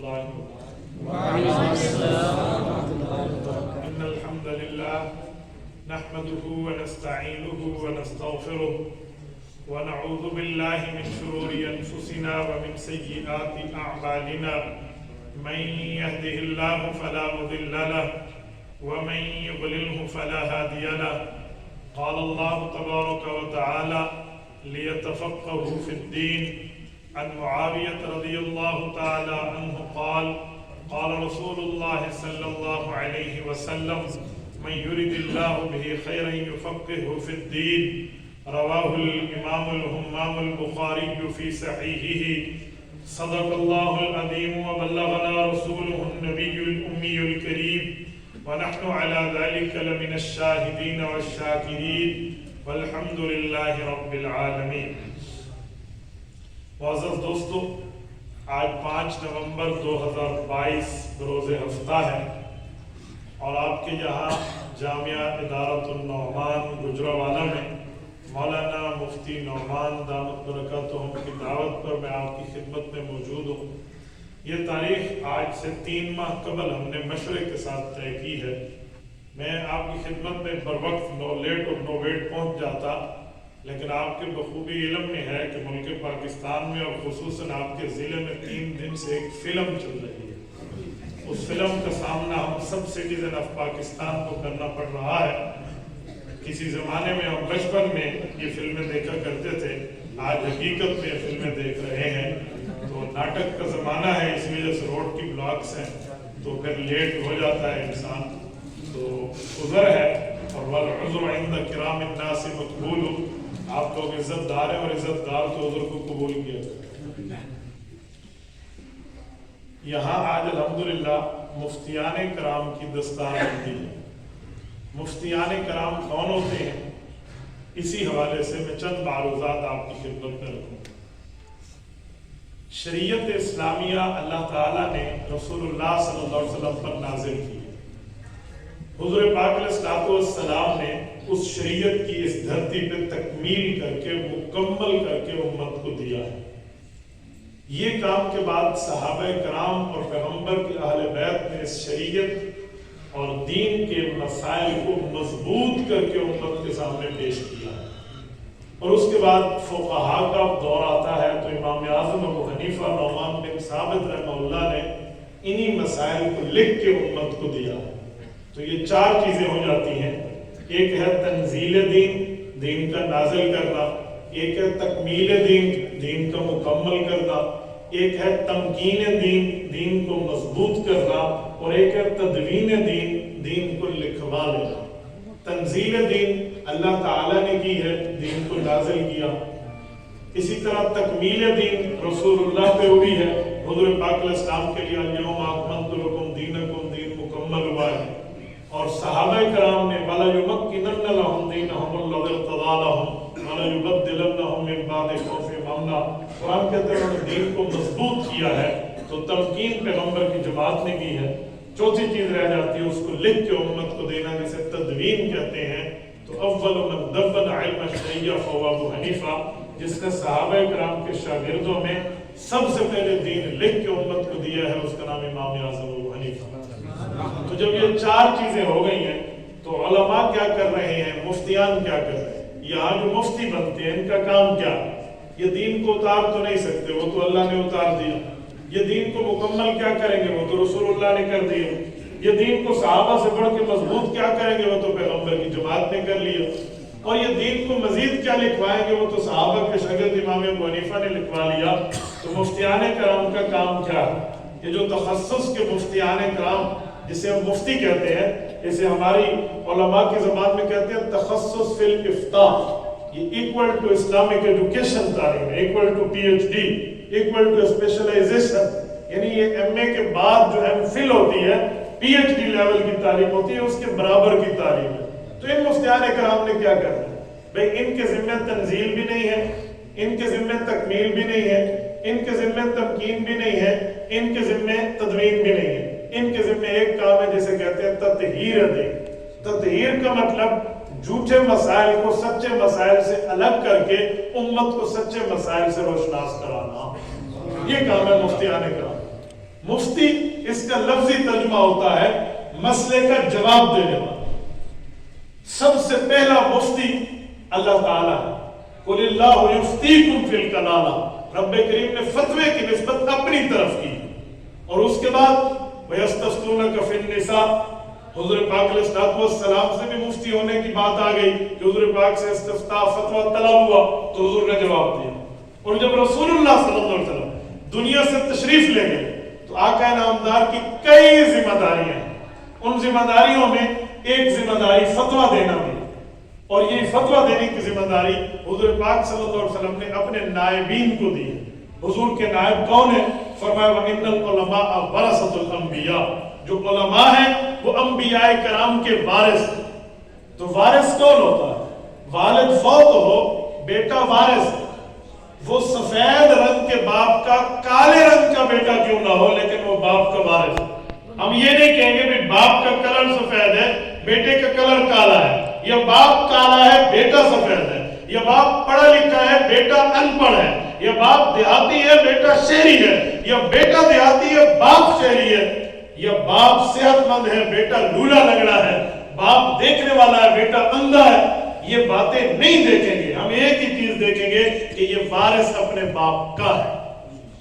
الله وبركاته. وعليكم السلام ورحمة الله وبركاته. إن الحمد لله نحمده ونستعينه ونستغفره ونعوذ بالله من شرور أنفسنا ومن سيئات أعمالنا من يهده الله فلا مضل له ومن يضلله فلا هادي له. قال الله تبارك وتعالى ليتفقهوا في الدين. عن معاوية رضي الله تعالى عنه قال قال رسول الله صلى الله عليه وسلم من يرد الله به خيرا يفقهه في الدين. رواه الإمام الهمام البخاري في صحيحه. صدق الله العظيم وبلغنا رسوله النبي الأمي الكريم ونحن على ذلك لمن الشاهدين والشاكرين والحمد لله رب العالمین. معزز دوستو، آج 5 نومبر 2022 بروز ہفتہ ہے اور آپ کے یہاں جامعہ ادارۃ النعمان گجرانوالہ میں مولانا مفتی نعمان دامت برکاتہم کی دعوت پر میں آپ کی خدمت میں موجود ہوں. یہ تاریخ آج سے 3 ماہ قبل ہم نے مشورے کے ساتھ طے کی ہے. میں آپ کی خدمت میں بر وقت نو لیٹ اور نو ویٹ پہنچ جاتا، لیکن آپ کے بخوبی علم میں ہے کہ ملک پاکستان میں اور خصوصاً آپ کے ضلع میں 3 دن سے ایک فلم چل رہی ہے. اس فلم کا سامنا ہم سب سٹیزن آف پاکستان کو کرنا پڑ رہا ہے. کسی زمانے میں ہم بچپن میں یہ فلمیں دیکھا کرتے تھے، آج حقیقت میں یہ فلمیں دیکھ رہے ہیں. تو ناٹک کا زمانہ ہے، اس وجہ سے روڈ کی بلاکس ہیں تو پھر لیٹ ہو جاتا ہے انسان، تو عذر ہے. اور والعذر عند کرام الناس مقبول. آپ لوگ عزت دار ہیں اور عزت دار تو عذر کو قبول کیا کرتے ہیں. یہاں آج الحمدللہ مفتیان کرام کی دستار بندی ہے. مفتیان کرام کون ہوتے ہیں، اسی حوالے سے میں چند معروضات آپ کی خدمت میں رکھوں. شریعت اسلامیہ اللہ تعالیٰ نے رسول اللہ صلی اللہ علیہ وسلم پر نازل کی ہے. حضور پاک علیہ السلام نے اس شریعت کی اس دھرتی پہ تکمیل کر کے مکمل کر کے امت کو دیا ہے. یہ کام کے بعد صحابہ کرام اور پیغمبر کے اہل بیت نے اس شریعت اور دین کے مسائل کو مضبوط کر کے امت کے سامنے پیش کیا ہے. اور اس کے بعد فقہا کا دور آتا ہے تو امام اعظم ابو حنیفہ نعمان بن ثابت رحمہ اللہ نے انہی مسائل کو لکھ کے امت کو دیا ہے. تو یہ 4 چیزیں ہو جاتی ہیں. ایک ہے تنزیل دین، دین کا نازل کرنا. ایک ہے تکمیل دین، دین کا مکمل کرنا. ایک ہے تمکین دین، دین کو مضبوط کرنا. اور ایک ہے تدوین دین، دین کو لکھوا لینا. تنزیل دین اللہ تعالیٰ نے کی ہے، دین کو نازل کیا. اسی طرح تکمیل دین رسول اللہ پہ ہوئی ہے. حضور پاک علیہ السلام کے لیے الیوم اکملت لکم دینکم، دین مکمل ہوا ہے. اور صحابہ کرام نے وَلَا يُمَكِّنَنَّ لَهُمْ دِينَهُمُ الَّذِي ارْتَضَىٰ لَهُمْ وَلَا يُبَدِّلَنَّهُم مِّن بَعْدِ خَوْفِهِمْ أَمْنًا. قرآن کہتے ہیں انہوں نے دین کو مضبوط کیا ہے. تو تمکین پیغمبر کی جماعت نے کی ہے. چوتھی چیز رہ جاتی ہے اس کو لکھ کے امت کو دینا، جسے تدوین کہتے ہیں. تو اول من دون علم الشریعہ فهو ابو حنیفہ، جس نے صحابہ کرام کے شاگردوں میں سب سے پہلے دین لکھ کے امت کو دیا ہے، اس کا نام امام اعظم ابو حنیفہ. تو جب یہ 4 چیزیں ہو گئی ہیں تو علماء کیا کر رہے ہیں، مفتیان کیا کر رہے ہیں. یہاں جو مفتی بنتے ہیں ان کا کام کیا؟ یہ دین کو اتار تو نہیں سکتے، وہ تو اللہ نے اتار دیا. یہ دین کو مکمل کیا کریں گے، وہ تو رسول اللہ نے کر دیا. یہ دین کو صحابہ سے بڑھ کے مضبوط کیا کریں گے، وہ تو پیغمبر کی جماعت نے کر لیا. اور یہ دین کو مزید کیا لکھوائیں گے، وہ تو صحابہ کے شاگرد امام ابو حنیفہ نے لکھوا لیا. تو مفتیان کرام کا کام کیا ہے؟ یہ جو تخصص کے مفتیان کرام جسے ہم مفتی کہتے ہیں، اسے ہماری علماء کی زبان میں کہتے ہیں تخصص فی الافتاء. یہ ایکول ٹو اسلامک ایجوکیشن تعلیم ہے، equal to PhD، equal to specialisation. یعنی یہ MA کے بعد جو MPhil ہوتی ہے، PhD لیول کی تعلیم ہوتی ہے، اس کے برابر کی تعلیم ہے. تو ان مفتیان کرام نے کیا کرنا ہے بھائی؟ ان کے ذمہ تنزیل بھی نہیں ہے، ان کے ذمہ تکمیل بھی نہیں ہے، ان کے ذمہ تمکین بھی نہیں ہے، ان کے ذمہ تدوین بھی نہیں ہے. ان کے ذمہ ایک کام ہے جسے کہتے ہیں تطہیر دین. تطہیر کا مطلب جھوٹے مسائل کو سچے مسائل سے الگ کر کے امت کو سچے مسائل سے روشناس کرانا. یہ کام ہے مفتیان کرام. مفتی اس کا لفظی ترجمہ ہوتا ہے مسئلے کا جواب دینے والا. سب سے پہلا مفتی اللہ تعالیٰ ہے. قُلِ اللَّهُ يُفْتِيكُمْ فِي الْكَلَالَةِ. رب کریم نے فتوے کی نسبت اپنی طرف کی. اور اس کے بعد وَيَسْتَفْتُونَكَ فِي النِّسَاءِ. حضور پاک علیہ الصلوۃ والسلام سے بھی مفتی ہونے کی بات آ گئی کہ حضور پاک سے استفتاء فتویٰ طلب ہوا تو حضور نے جواب دیا. اور جب رسول اللہ صلی اللہ علیہ وسلم دنیا سے تشریف لے گئے تو آقا نامدار کی کئی ذمہ داریاں ہیں. ان ذمہ داریوں میں ایک ذمہ داری فتویٰ دینا بھی. اور یہ فتویٰ دینے کی ذمہ داری حضور پاک صلی اللہ علیہ وسلم نے اپنے نائبین کو دی ہے. حضور کے نائب کون ہیں؟ فرمایا وَإِنَّ الْعُلَمَاءَ وَرَثَةُ الْأَنْبِيَاءِ. جو علماء ہیں وہ انبیاء کرام کے وارث ہیں. تو وارث کون ہوتا ہے؟ والد فوت ہو بیٹا وارث ہے. وہ سفید رنگ کے باپ کا کالے رنگ کا بیٹا کیوں نہ ہو لیکن وہ باپ کا وارث ہے. ہم یہ نہیں کہیں گے کہ باپ کا کلر سفید ہے بیٹے کا کلر کالا ہے. یہ باپ کالا ہے بیٹا سفید ہے. یہ باپ پڑھا لکھا ہے بیٹا ان پڑھ ہے. یہ باپ دیہاتی ہے بیٹا شہری ہے. یہ بیٹا دیہاتی ہے باپ شہری ہے. یہ باپ صحت مند ہے بیٹا لولا لنگڑا ہے. باپ دیکھنے والا ہے بیٹا اندھا ہے. یہ باتیں نہیں دیکھیں گے. ہم ایک ہی چیز دیکھیں گے کہ یہ وارث اپنے باپ کا ہے.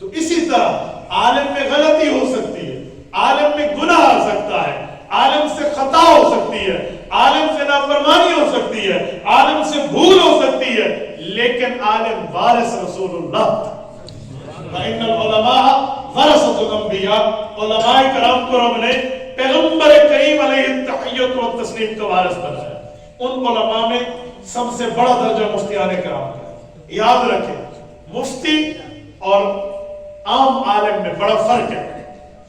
تو اسی طرح عالم میں غلطی ہو سکتی ہے, عالم میں گناہ آ سکتا ہے, عالم سے خطا ہو سکتی ہے, عالم سے نافرمانی ہو سکتی ہے, عالم سے بھول ہو سکتی ہے, لیکن عالم وارث رسول اللہ. فَإِنَّ الْعُلَمَاءَ وَرَثَةُ الْأَنْبِيَاءِ. علماء کرام کو رب نے پیغمبر کریم علیہ التحیۃ والتسلیم کا وارث بنایا. ان علماء میں سب سے بڑا درجہ مفتیان کرام کا ہے. یاد رکھیں مفتی اور عام عالم میں بڑا فرق ہے.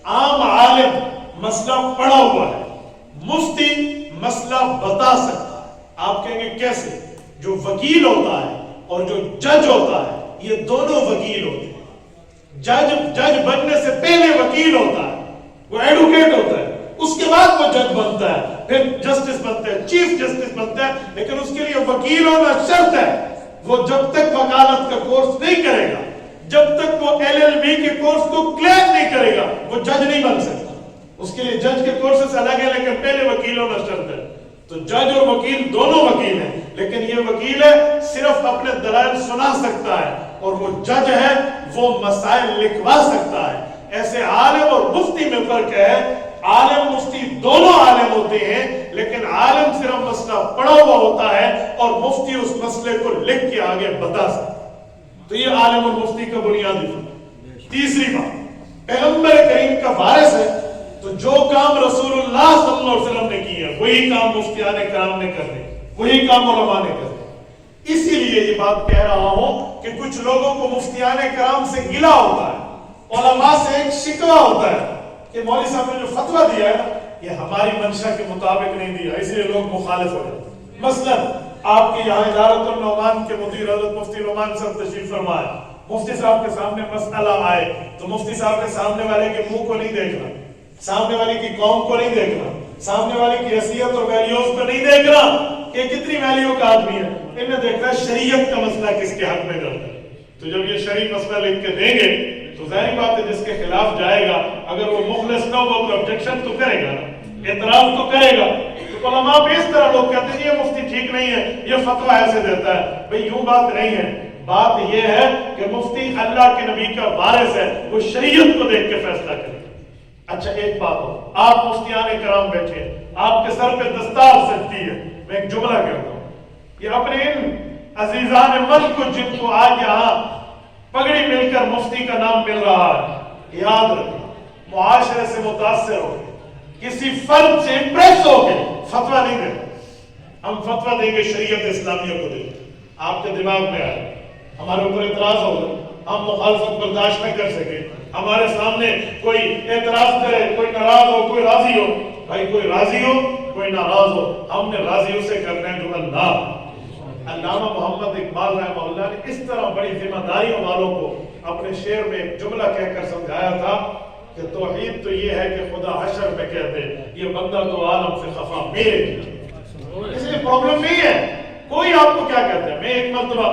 عام عالم مسئلہ پڑھا ہوا ہے, مفتی مسئلہ بتا سکتا ہے. آپ کہیں گے کیسے؟ جو وکیل ہوتا ہے اور جو جج ہوتا ہے یہ دونوں وکیل ہوتے ہیں. جج بننے سے پہلے وکیل ہوتا ہے, وہ ایڈوکیٹ ہوتا ہے, اس کے بعد وہ جج بنتا ہے, پھر جسٹس بنتا ہے, چیف جسٹس بنتا ہے. لیکن اس کے لیے وکیل ہونا شرط ہے. وہ جب تک وکالت کا کورس نہیں کرے گا, جب تک وہ LLB کے کورس کو کلیئر نہیں کرے گا, وہ جج نہیں بن سکتا. اس کے لیے جج کے کورسز الگ ہے لیکن پہلے وکیل ہونا شرط ہے. تو جج اور وکیل دونوں وکیل ہیں, لیکن یہ وکیل ہے صرف اپنے دلائل سنا سکتا ہے, اور وہ جج ہے وہ مسائل لکھوا سکتا ہے. ایسے عالم اور مفتی میں فرق ہے. عالم مفتی دونوں عالم ہوتے ہیں, لیکن عالم صرف مسئلہ پڑھا ہوا ہوتا ہے اور مفتی اس مسئلے کو لکھ کے آگے بتا سکتا ہے. تو یہ عالم اور مفتی کا بنیادی فرق. تیسری بات, پیغمبر کریم کا وارث ہے تو جو کام رسول اللہ صلی اللہ علیہ وسلم نے کیا وہی کام مفتیان کرام نے کرنے, وہی کام علماء نے کرنے. اسی لیے یہ بات کہہ رہا ہوں کہ کچھ لوگوں کو مفتیان کرام سے گلہ ہوتا ہے, علماء سے ایک شکوہ ہوتا ہے کہ مولوی صاحب نے جو فتویٰ دیا ہے یہ ہماری منشا کے مطابق نہیں دیا, اس لیے لوگ مخالف ہو جاتے. مثلا آپ کے یہاں ادارت النعمان کے مدیر حضرت مفتی نعمان صاحب تشریف فرمائے. مفتی صاحب کے سامنے مسئلہ آئے تو مفتی صاحب نے سامنے والے کے منہ کو نہیں دیکھنا, سامنے والے کی قوم کو نہیں دیکھنا, سامنے والے کی حیثیت اور ویلیوز کو نہیں دیکھنا کہ کتنی ویلیو کا آدمی ہے. انہیں دیکھنا شریعت کا مسئلہ کس کے حق میں کرتا ہے. تو جب یہ شریع مسئلہ لکھ کے دیں گے تو ظاہر بات ہے جس کے خلاف جائے گا اگر وہ مخلص نہ ہو تو آبجیکشن تو کرے گا, اعتراض تو کرے گا. تو علماء بھی اس طرح لوگ کہتے ہیں یہ مفتی ٹھیک نہیں ہے, یہ فتویٰ ایسے دیتا ہے. بھئی یوں بات نہیں ہے. بات یہ ہے کہ مفتی اللہ کے نبی کا وارث ہے, وہ شریعت کو دیکھ کے فیصلہ کرے. اچھا ایک بات ہو, آپ مفتیان کرام بیٹھے, آپ کے سر پہ دستار سجتی ہے, میں ایک جملہ کہتا ہوں, یہ اپنے ان عزیزان ملک کو جن کو آج یہاں پگڑی مل کر مفتی کا نام مل رہا ہے, یاد رکھیں معاشرے سے متاثر ہو گئے, کسی فرد سے امپریس ہو گئے, فتویٰ نہیں دیں. ہم فتویٰ دیں گے شریعت اسلامیہ کو دیں گے. آپ کے دماغ میں آئے ہمارے اوپر اعتراض ہوگا, ہم مخالفت برداشت نہ کر سکے, ہمارے سامنے کوئی اعتراض کرے, کوئی ناراض ہو, کوئی راضی ہو. بھائی کوئی راضی ہو کوئی ناراض ہو, ہم نے راضی اسے کرنا ہے جو اللہ. علامہ محمد اقبال رحمہ اللہ نے اس طرح بڑی ذمہ داریوں والوں کو اپنے شعر میں ایک جملہ کہہ کر سمجھایا تھا کہ توحید تو یہ ہے کہ خدا حشر میں کہہ دے یہ بندہ تو عالم سے خفا میرے کی. اس لیے پرابلم نہیں ہے کوئی آپ کو کیا کہتا ہے. میں ایک مرتبہ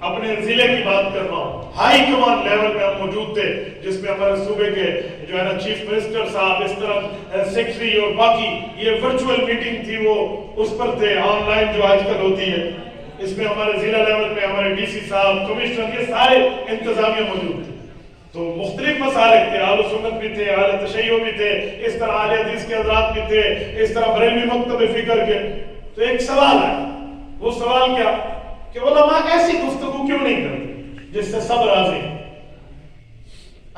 اپنے ضلع کی بات کر رہا ہوں, ہائی کمان لیول میں ہم موجود تھے جس میں ہمارے صوبے کے جو ہے نا چیف منسٹر صاحب اس طرح سیکرٹری اور باقی یہ ورچوئل میٹنگ تھی وہ اس پر تھے، آن لائن جو آج کل ہوتی ہے، اس میں ہمارے ضلع لیول میں ہمارے ڈی سی صاحب، کمشنر، یہ سارے انتظامیہ موجود تھے. تو مختلف مسالک تھے، اہل سنت بھی تھے، اہل تشیع بھی تھے، اس طرح اہل حدیث کے حضرات بھی تھے، اس طرح بریلوی مکتب فکر کے. تو ایک سوال ہے، وہ سوال کیا کہ علماء ایسی گفتگو کیوں نہیں کرتے جس سے سب راضی ہیں.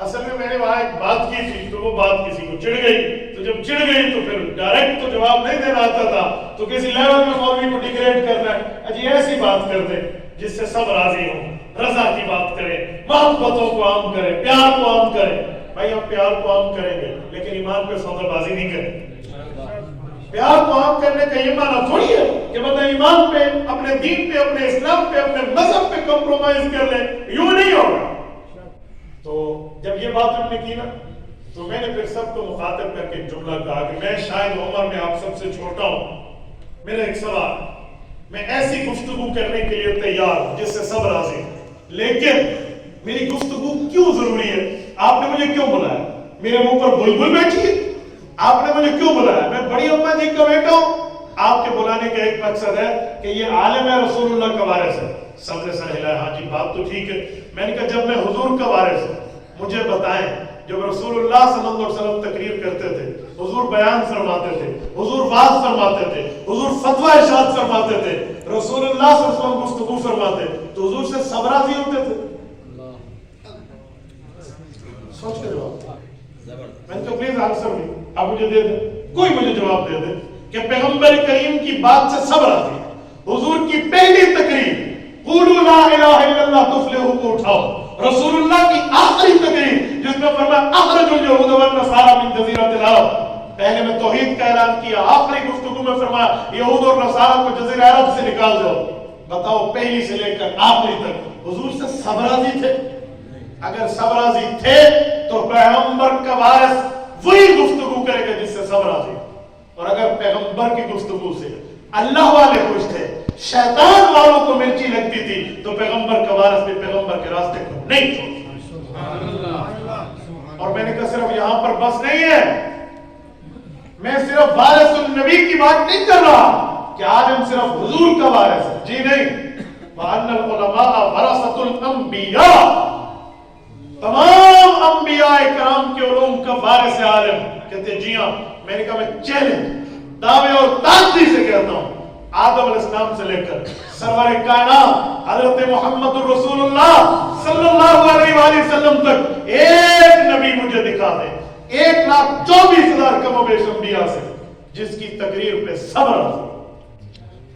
اصل میں میں نے وہاں ایک بات کی تھی تو وہ بات کسی کو چڑھ گئی، تو جب چڑھ گئی تو پھر ڈائریکٹ تو جواب نہیں دینا آتا تھا، تو کسی لیول میں مولوی کو ڈیگریڈ کرنا ہے، اجی ایسی بات کر دیں جس سے سب راضی ہوں، رضا کی بات کریں، محبتوں کو عام کریں، پیار کو عام کریں. بھائی ہم پیار کو عام کریں گے لیکن ایمان پہ سودا بازی نہیں کریں. پیار کو عام کرنے کا یہ معنی تھوڑی ہے کہ بندہ ایمان پہ، اپنے دین پہ، اپنے اسلام پہ، اپنے مذہب پہ کمپرومائز کر لے، یوں نہیں ہوگا. تو جب یہ بات ہم نے کی نا تو میں نے پھر سب کو مخاطب کر کے جملہ کہا کہ میں شاید عمر میں آپ سب سے چھوٹا ہوں، میرا ایک سوال، میں ایسی گفتگو کرنے کے لیے تیار ہوں جس سے سب راضی ہیں، لیکن میری گفتگو کیوں ضروری ہے؟ آپ نے مجھے کیوں بلایا؟ میرے منہ پر بلبل بیٹھی ہے؟ آپ نے مجھے کیوں بلایا؟ میں بڑی امہ جی کا بیٹا ہوں. آپ کے بلانے کا ایک مقصد ہے کہ یہ عالم رسول اللہ کا وارث ہے. سب نے سر ہلایا، ہاں جی بات تو ٹھیک ہے. میں نے کہا جب میں حضور کا وارث ہوں مجھے بتائیں، جب رسول اللہ صلی اللہ علیہ وسلم تقریر کرتے تھے، حضور بیان فرماتے تھے، حضور واعظ فرماتے تھے، حضور فتویٰ ارشاد فرماتے تھے، رسول اللہ صلی اللہ علیہ وسلم گفتگو فرماتے، تو حضور سے سب راضی ہوتے تھے؟ سوچ کے جواب. میں نے کہا پلیز آنسر نہیں، آپ مجھے دے دیں، کوئی مجھے جواب دے دے کہ پیغمبر کریم کی بات سے سب راضی ہیں. حضور کی پہلی تقریر قولوا لا الہ الا اللہ تفلحوا کو اٹھاؤ، رسول اللہ کی آخری تقریر جس میں فرمایا اخرجوا اليہود والنصارى من جزیرۃ العرب، پہلے میں توحید کا اعلان کیا، آخری گفتگو میں فرمایا یہود اور نصارہ کو جزیرہ عرب سے نکال دو. بتاؤ پہلی سے لے کر آخری تک حضور سے سب راضی تھے؟ اگر سب راضی تھے تو پیغمبر کا وارث وہی گفتگو کرے گا جس سے سب راضی. اور اگر پیغمبر کی گفتگو سے اللہ والے خوش تھے، شیطان والوں کو مرچی لگتی تھی، تو پیغمبر کا وارث بھی پیغمبر کے راستے کو نہیں چھوڑتا. اور میں نے کہا صرف یہاں پر بس نہیں ہے، میں صرف وارث النبی کی بات نہیں کر رہا کہ عالم صرف حضور کا وارث ہے، جی نہیں. وَأَنَّ الْعُلَمَاءَ وَرَثَةُ الْأَنْبِيَاءِ، تمام انبیاء کرام کے علوم کا وارث عالم. کہتے جی ہاں. میں نے کہا میں چیلنج، دعوے اور تاکید سے کہتا ہوں، آدم علیہ السلام سے لے کر سرور کائنات حضرت محمد الرسول اللہ صلی اللہ علیہ وآلہ وسلم تک ایک نبی مجھے دکھا دے 1,24,000 کم و بیش انبیاء سے جس کی تقریر پہ سب راضی.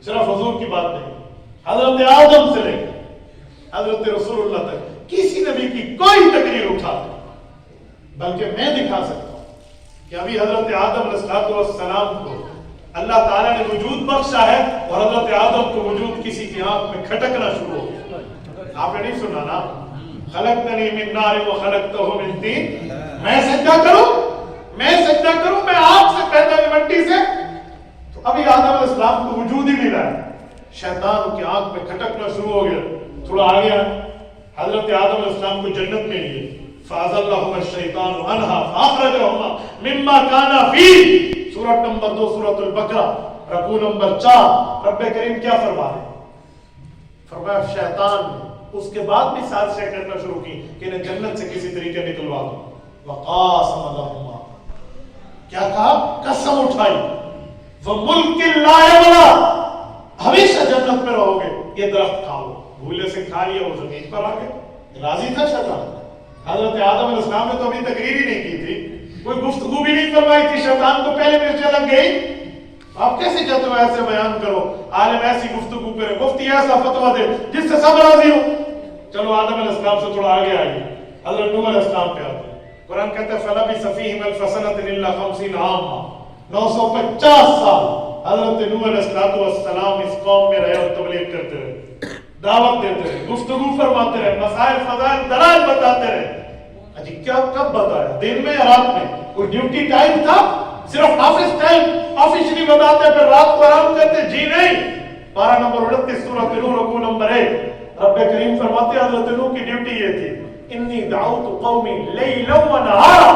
صرف حضور کی بات نہیں، حضرت آدم سے لے کر حضرت رسول اللہ تک کسی نبی کی کوئی تقریر اٹھا دے، بلکہ میں دکھا سکتا ہوں کہ ابھی حضرت آدم علیہ السلام کو اللہ تعالیٰ نے وجود بخشا ہے اور حضرت آدم کو وجود کسی کی آنکھ میں کھٹکنا شروع ہو گیا. آپ نے نہیں سنا نا، خلقتنی من نار وخلقتہ من طین، میں سجدہ کروں میں آگ سے پیدا ہوئی مٹی سے. تو ابھی آدم علیہ السلام کو وجود ہی نہیں رہا، شیطان کی آنکھ میں کھٹکنا شروع ہو گیا. تھوڑا آ گیا، حضرت آدم علیہ السلام کو جنت میں لیے، فَأَزَلَّهُمَا الشَّيْطَانُ عَنْهَا فَأَخْرَجَهُمَا مِمَّا كَانَا فِيهِ. سورۃ نمبر 2 سورۃ البقرہ رکوع نمبر 4. رب کریم کیا فرما رہے؟ فرمایا شیطان نے اس کے بعد بھی سازشیں کرنا شروع کی کہ انہیں جنت سے کسی طریقے نکلوا دو. وَقَاسَمَ لَهُمَا، کیا کہا؟ قسم اٹھائی، وَمُلْكٍ لَا يَبْلَىٰ، ہمیشہ جنت میں رہو گے، یہ درخت کھاؤ. بھولے سے کھا لیا، وہ زمین پر آ گئے. راضی تھا شیطان؟ حضرت آدم علیہ السلام نے تو ابھی تقریر ہی نہیں کی تھی، کوئی گفتگو بھی نہیں فرمائی تھی، شیطان کو پہلے مرچیں لگ گئی. آپ کیسے چاہتے ہو ایسے بیان کرو، عالم ایسی گفتگو کرے، مفتی ایسا فتویٰ دے جس سے سب راضی ہو. چلو آدم علیہ السلام سے تھوڑا آگے آئیے، حضرت نوح علیہ السلام پہ آتے ہیں. قرآن کہتا ہے فَلَبِثَ فِيهِمْ أَلْفَ سَنَةٍ إِلَّا 50 عاما، 950 سال حضرت نوح علیہ السلام اس قوم میں رہے اور تبلیغ کرتے رہے، دعوت دیتے رہے، گفتگو فرماتے رہے، مسائل فضائل دلائل بتاتے رہے. اجی کیا کب بتایا؟ دن میں یا رات میں؟ کوئی ڈیوٹی ٹائم تھا؟ صرف آفس ٹائم آفیشلی بتاتے پھر رات کو آرام کرتے؟ جی نہیں. 12 نمبر 29 سورۃ نوح رکوع نمبر 1 رب کریم فرماتے حضرت نوح کی ڈیوٹی یہ تھی، انی دعوت قومی لیلا و نہارا،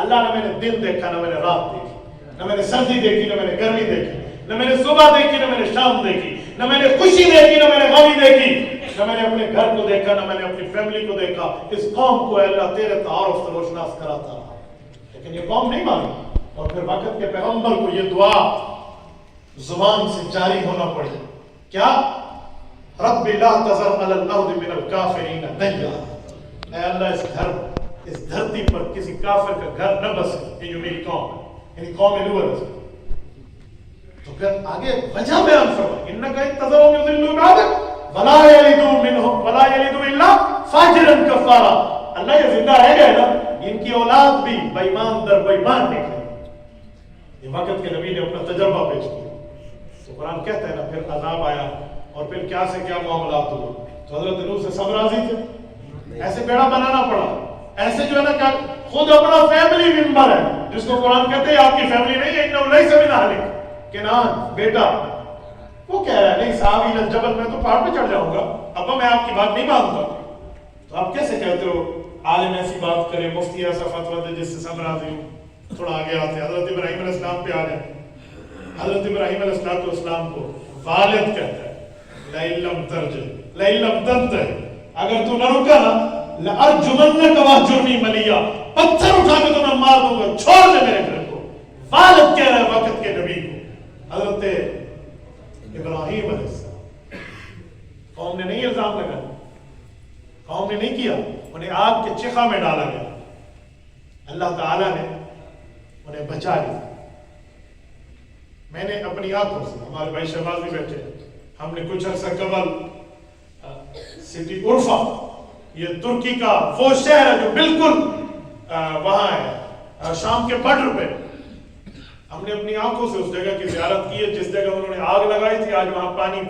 اللہ نہ میں نے دن دیکھا نہ میں نے رات دیکھی, نہ میں نے سردی دیکھی نہ میں نے گرمی دیکھی, نہ میں نے صبح دیکھی نہ میں نے شام دیکھی, نہ میں نے خوشی دیکھی نہ میں نے غمی دیکھی, نہ میں نے اپنے گھر کو دیکھا نہ میں نے اپنی فیملی کو دیکھا. اس قوم کو اللہ تیرے تعارف سے روشناس کراتا رہا, لیکن یہ قوم نہیں مانی. اور پھر وقت کے پیغمبر کو یہ دعا زبان سے جاری ہونا پڑی, کیا؟ رب لا تذر علی الارض من الکافرین دیارا, اے اللہ اس دھرتی پر کسی کافر کا گھر نہ بسے. یہ جو میری قوم ہے, یعنی قوم لوط. تو پھر آگے وجہ بیان فرمائی, انک ان تذرهم یضلوا عبادک ولا یلدوا منهم ولا یلدوا الا فاجرا کفارا. اللہ یہ زندہ رہ گئے نا, ان کی اولاد بھی بے ایمان در بے ایمان نکلے. یہ وقت کے نبی نے اپنا تجربہ پیش کیا. تو قرآن کہتا ہے نا پھر عذاب آیا اور پھر کیا سے کیا معاملات ہوئے. تو حضرت نوح سے سب راضی تھے, ایسے بیڑا بنانا پڑا, ایسے جو ہے نا کہ خود اپنا فیملی ممبر ہے جس کو قرآن کہتے ہیں آپ کی فیملی نہیں ہے, انہو لیس من اہلک, کنعان بیٹا, وہ کہہ رہا ہے نہیں صاحب الى الجبل, میں تو پہاڑ پہ چڑھ جاؤں گا, ابا میں آپ کی بات نہیں مانتا. تو آپ کیسے کہتے ہو عالم ایسی بات کرے, مفتی ایسا فتویٰ دے جس سے سب راضی ہوں. تھوڑا آگے آتے ہیں, حضرت ابراہیم علیہ السلام پہ آ جائیں. حضرت ابراہیم علیہ السلام کو والد کہتا ہے, لئن لم ترجع لئن لم تنتهِ, اگر تو نہ رکا نا لأرجمنک واہجرنی ملیا, پتھر اٹھا کے تو میں مار دوں گا, چھوڑ دے میرے گھر کو. والد کہہ رہا ہے وقت کے نبی کو. حضرت ابراہیم علیہ السلام, قوم نے نہیں الزام لگایا, قوم نے نہیں کیا, انہیں آگ کے چخا میں ڈالا گیا. اللہ تعالیٰ نے انہیں بچا لیا. میں نے اپنی آنکھوں سے, ہمارے بھائی شہباز بھی بیٹھے, ہم نے کچھ عرصہ قبل سٹی عرفہ, یہ ترکی کا وہ شہر ہے جو بالکل وہاں ہے شام کے بارڈر پہ, ہم نے اپنی آنکھوں سے اس جگہ کی زیارت کی ہے جس جگہ انہوں نے آگ لگائی تھی. آج وہاں پانی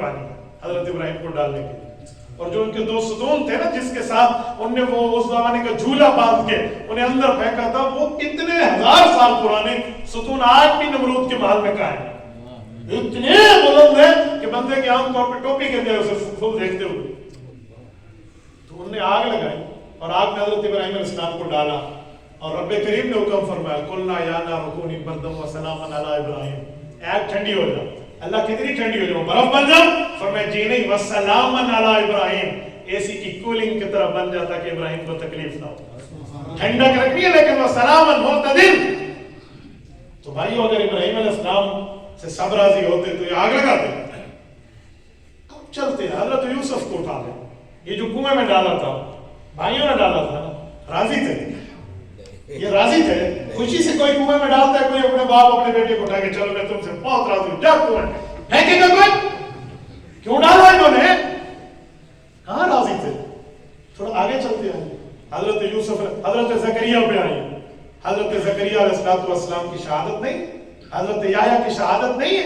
حضرت ابراہیم کو ڈالنے کے لیے. اور جو ان کے دو ستون تھے نا جس کے ساتھ ان نے وہ اس زمانے کا جھولا باندھ کے انہیں اندر پھینکا تھا, وہ اتنے ہزار سال پرانے ستون آج بھی نمرود کے محل میں قائم ہیں. اتنے بلند ہیں کہ بندے کے عام طور پہ ٹوپی کے اسے پھول دیکھتے ہوئے. تو انہوں نے آگ لگائی اور آگ میں حضرت ابراہیم علیہ السلام کو ڈالا, اور رب کریم نے حکم فرمایا قلنا یا نار کونی بردم وسلاما علی ابراہیم, آگ ٹھنڈی ہو جا. اللہ کتنی ٹھنڈی ہو جاؤ, برف بن جا. فرمایا جی نہیں, وسلاما علی ابراہیم, اے سی کی کولنگ کی طرح بن جاتا کہ ابراہیم کو تکلیف نہ ہو. ٹھنڈک رکھنی ہے لیکن وسلاما معتدل. تو بھائیو اگر ابراہیم علیہ السلام سے سب راضی ہوتے تو یہ آگ لگاتے. اب چلتے ہیں, حضرت یوسف کو اٹھا لیں, یہ جو کنویں میں ڈالا تھا بھائیوں نے ڈالا تھا نا, راضی تھے, یہ راضی تھے. خوشی سے کوئی کنویں میں ڈالتا ہے, کوئی اپنے باپ اپنے بیٹے کو اٹھا کے چلو میں تم سے بہت راضی ہوں, جا کنویں میں پھینکے گا کوئی, کیوں ڈالا انہوں نے, کہاں راضی تھے. تھوڑا آگے چلتے ہیں, حضرت یوسف حضرت زکریا پہ آئی. حضرت زکریا علیہ السلام کی شہادت نہیں, حضرت یحییٰ کی شہادت نہیں ہے,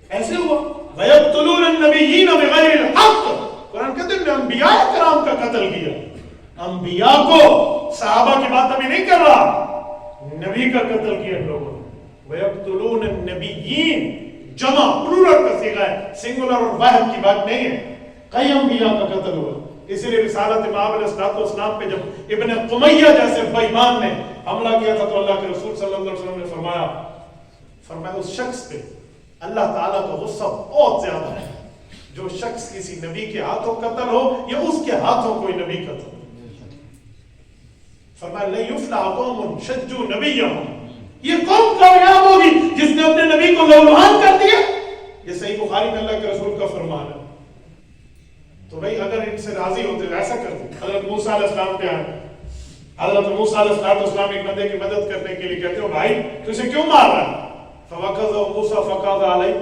ایسے ہوا. وَيَقْتُلُونَ النَّبِيِّينَ بِغَيْرِ الْحَقِّ, قرآن کہتے ہیں انبیاء کرام کا قتل کیا. انبیاء کو, صحابہ کی بات ابھی نہیں کر رہا, نبی کا قتل کیا لوگوں نے. وَيَقْتُلُونَ النَّبِيِّينَ, جمع پلورل کا صیغہ ہے, سنگولر اور واحد کی بات نہیں ہے. کئی انبیاء کا قتل ہوا. اسی لیے رسالت امام علیہ السلام پہ جب ابن قمیہ جیسے بے ایمان نے حملہ کیا تھا تو اللہ کے رسول صلی اللہ علیہ وسلم نے فرمایا اس شخص پہ اللہ تعالیٰ کا غصہ بہت زیادہ ہے جو شخص کسی نبی کے ہاتھوں قتل ہو یا اس کے ہاتھوں کوئی نبی قتل ہو. فرمایا لَن يُفْلَحَ قَوْمٌ شَجُّوا نَبِيَّهُمْ, یہ قوم کامیاب ہوگی جس نے اپنے نبی کو لہوحان کر دیا. یہ صحیح بخاری میں اللہ کے رسول کا فرمان ہے. تو بھئی اگر ان سے راضی ہوتے تو ایسا کرتے. حضرت موسیٰ علیہ السلام پہ آئے, حضرت موسیٰ علیہ السلام ایک بندے کی مدد کرنے کے لیے کہتے ہو بھائی تو اسے کیوں مار رہا ہے. فَوَقَذَهُ مُوسَىٰ فَقَاضَ عَلَيْهِ,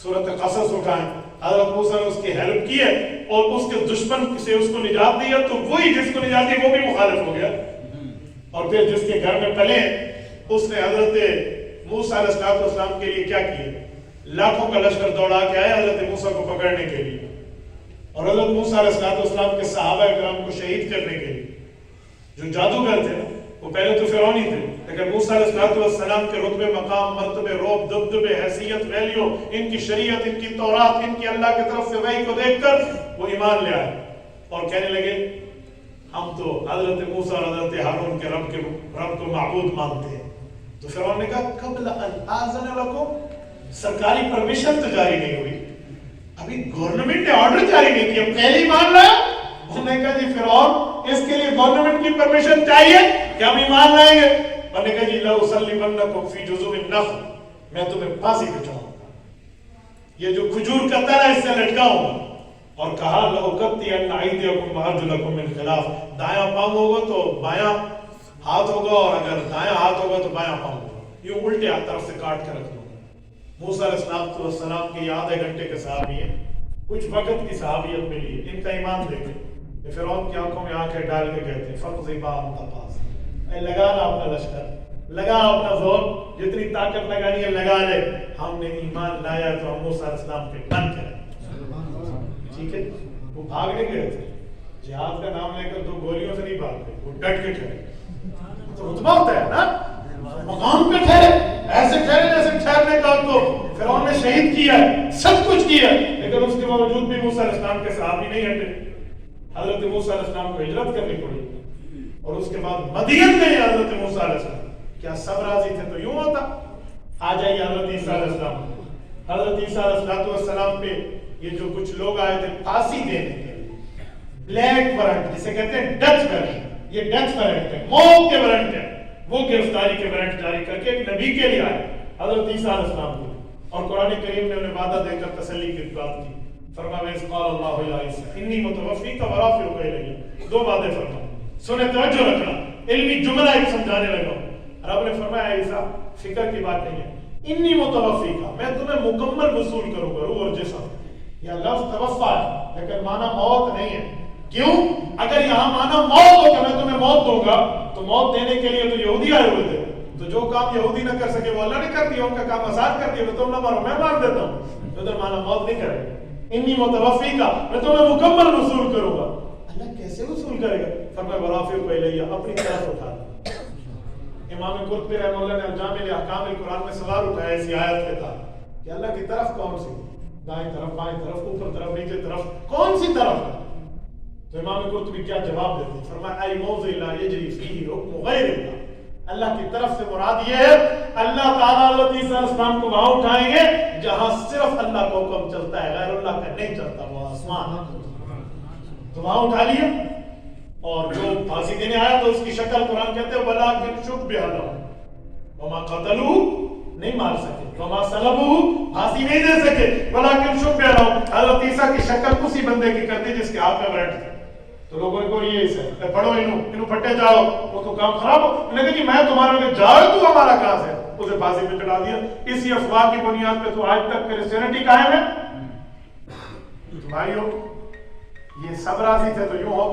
سورۃ قصص اٹھائیں. حضرت موسیٰ نے اس کی ہیلپ کی ہے اور اس کے دشمن سے اس کو نجات دی ہے, تو وہی جس کو نجات دی وہ بھی مخالف ہو گیا. اور پھر جس کے گھر میں پلے اس نے حضرت موسیٰ علیہ السلام کے لیے کیا کیا, لاکھوں کا لشکر دوڑا کے آیا حضرت موسیٰ کو پکڑنے کے لیے. اور حضرت موسیٰ علیہ السلام کے صحابہ کرام کو شہید کرنے کے لیے جو جادوگر تھے نا, وہ پہلے تو فرعونی تھے, لیکن موسیٰ علیہ السلام کے رتبے, مقام, مرتبے, روب, دبدبے, حیثیت, ویلیو, ان کی شریعت, ان کی تورات, ان کی اللہ کی طرف سے وحی کو دیکھ کر وہ ایمان لے آئے اور کہنے لگے ہم تو حضرت موسیٰ اور حضرت ہارون کے رب کو معبود مانتے ہیں. تو فرعون نے کہا قبل ان آذن لکم، سرکاری پرمیشن تو جاری نہیں ہوئی، ابھی گورنمنٹ نے آرڈر جاری نہیں کیا، پہلے ہی مان رہا ہے. انہوں نے کہا جی فرعون اس کے لیے گورنمنٹ کی پرمیشن چاہیے کہ ہم ایمان لائیں گے. انہوں نے کہا جی لأصلبنکم فی جذوع النخل، میں تمہیں پھانسی پہ چڑھاؤں گا، یہ جو کھجور کا تنا اس سے لٹکاؤں گا. اور کہا لأقطعن أيديكم وأرجلكم من خلاف، دایاں پاؤں ہوگا تو بایاں ہاتھ ہوگا اور اگر دایاں ہاتھ ہوگا تو بایاں پاؤں ہوگا، یوں الٹے ہاتھ طرف سے کاٹ کے رکھ دوں گا. موسیٰ علیہ السلام کے آدھے گھنٹے کے صحابی ہیں، کچھ وقت کی صحابیت ملی ہے، ان کا ایمان دیکھیں. فرعون کی آنکھوں میں آنکھیں ڈال کے کہتے ہیں فَقْضِ مَا أَنْتَ قَاضٍ، اے لگانا اپنا لشکر، لگا اپنا زور، جتنی طاقت لگانی ہے لگا لے، ہم نے ایمان لایا تو ہم موسیٰ علیہ السلام کے بن کریں. ٹھیک ہے، وہ بھاگ نہیں گئے تھے، جہاد کا نام لے کر تو گولیوں سے نہیں بھاگ گئے، وہ ڈٹ کے ٹھہرے. تو رتبہ ہوتا ہے نا، مقام پہ ٹھہرے، ایسے ٹھہرے جیسے ٹھہرنے کا تو فرعون نے شہید کیا ہے، سب کچھ کیا ہے، لیکن اس کے باوجود بھی موسیٰ علیہ السلام کے صحابی نہیں ہٹے. حضرت موسیٰ علیہ السلام کو ہجرت کرنی پڑی اور اس کے بعد مدین میں حضرت موسیٰ علیہ السلام. کیا سب راضی تھے تو یوں ہوتا. آ جائیے حضرت عیسیٰ علیہ السلام. حضرت عیسیٰ علیہ السلام پہ یہ جو کچھ لوگ آئے تھے پھانسی دینے کے لیے، بلیک وارنٹ جسے کہتے ہیں ڈچ وارنٹ، یہ ڈچ وارنٹ ہے، موت کے وارنٹ ہے، وہ گرفتاری کے وارنٹ جاری کر کے ایک نبی کے لیے آئے حضرت عیسیٰ علیہ السلام کو. اور قرآن کریم نے انہیں وعدہ دے کر تسلی کی بات کی. فرمایا وَإِذْ قَالَ اللَّهُ يَا عِيسَىٰ إِنِّي مُتَوَفِّيكَ وَرَافِعُكَ إِلَيَّ، دو باتیں فرمائیں، سنیں توجہ رکھنا، علمی جملہ ایک سمجھانے لگا. رب نے فرمایا عیسیٰ فکر کی بات نہیں ہے، انی متوفیکا، میں تمہیں مکمل وصول کروں گا روح اور جسم. یہ لفظ توفا ہے لیکن معنی موت نہیں ہے. کیوں؟ اگر یہاں معنی موت ہو کہ میں تمہیں موت دوں گا تو موت دینے کے لیے تو یہودی آئے ہوئے تھے، تو جو کام یہودی نہ کر سکے وہ اللہ نے کر دیا، ان کا کام آسان کر دیا، تو تم نہ مارو میں مار دیتا ہوں. ادھر معنی موت نہیں کرے گا. انی متوفیکا، میں تمہیں مکمل وصول کروں گا. اللہ کیسے وصول کرے گا؟ فرمایا ورافعک الیہ، اپنی طرف اٹھا. امام قرطبی رحمہ اللہ نے الجامع الاحکام القرآن میں سوال اٹھایا اسی آیت کے تحت کہ اللہ کی طرف کون سی، دائیں طرف، بائیں طرف، اوپر طرف، نیچے طرف، کون سی طرف ہے؟ تو امام قرطبی کیا جواب دیتے ہیں؟ فرمایا ای موضع لا یجری فیہ حکم غیر اللہ، اللہ کی طرف سے مراد یہ ہے اللہ تعالیٰ حضرت عیسیٰ علیہ السلام کو وہاں اٹھائیں گے جہاں صرف اللہ کا حکم چلتا ہے، غیر اللہ کا نہیں چلتا، وہ آسمان. تو وہاں اٹھا لیا. اور جو پھانسی دینے آیا تو اس کی شکل قرآن کہتے ہیں وَلَٰكِنْ شُبِّهَ لَهُمْ، وَمَا قَتَلُوهُ، نہیں مار سکے، وَمَا صَلَبُوهُ، پھانسی نہیں دے سکے، وَلَٰكِنْ شُبِّهَ لَهُمْ، حضرت عیسیٰ کی شکل اسی بندے کی کرتی جس کے ہاتھ میں برینٹ تھا. تو لوگوں کو یہ ہے پڑھو انہوں پھٹے جاؤ، وہ تو کام خراب ہو. انہوں نے کہا کہ میں تمہارے میں جاؤ تو ہمارا کام ہے، اسے پھانسی پہ چڑھا دیا. اسی افواہ کی بنیاد پہ تو آج تک کرسچینٹی قائم ہے. بھائیو یہ سب راضی تھے تو یوں ہو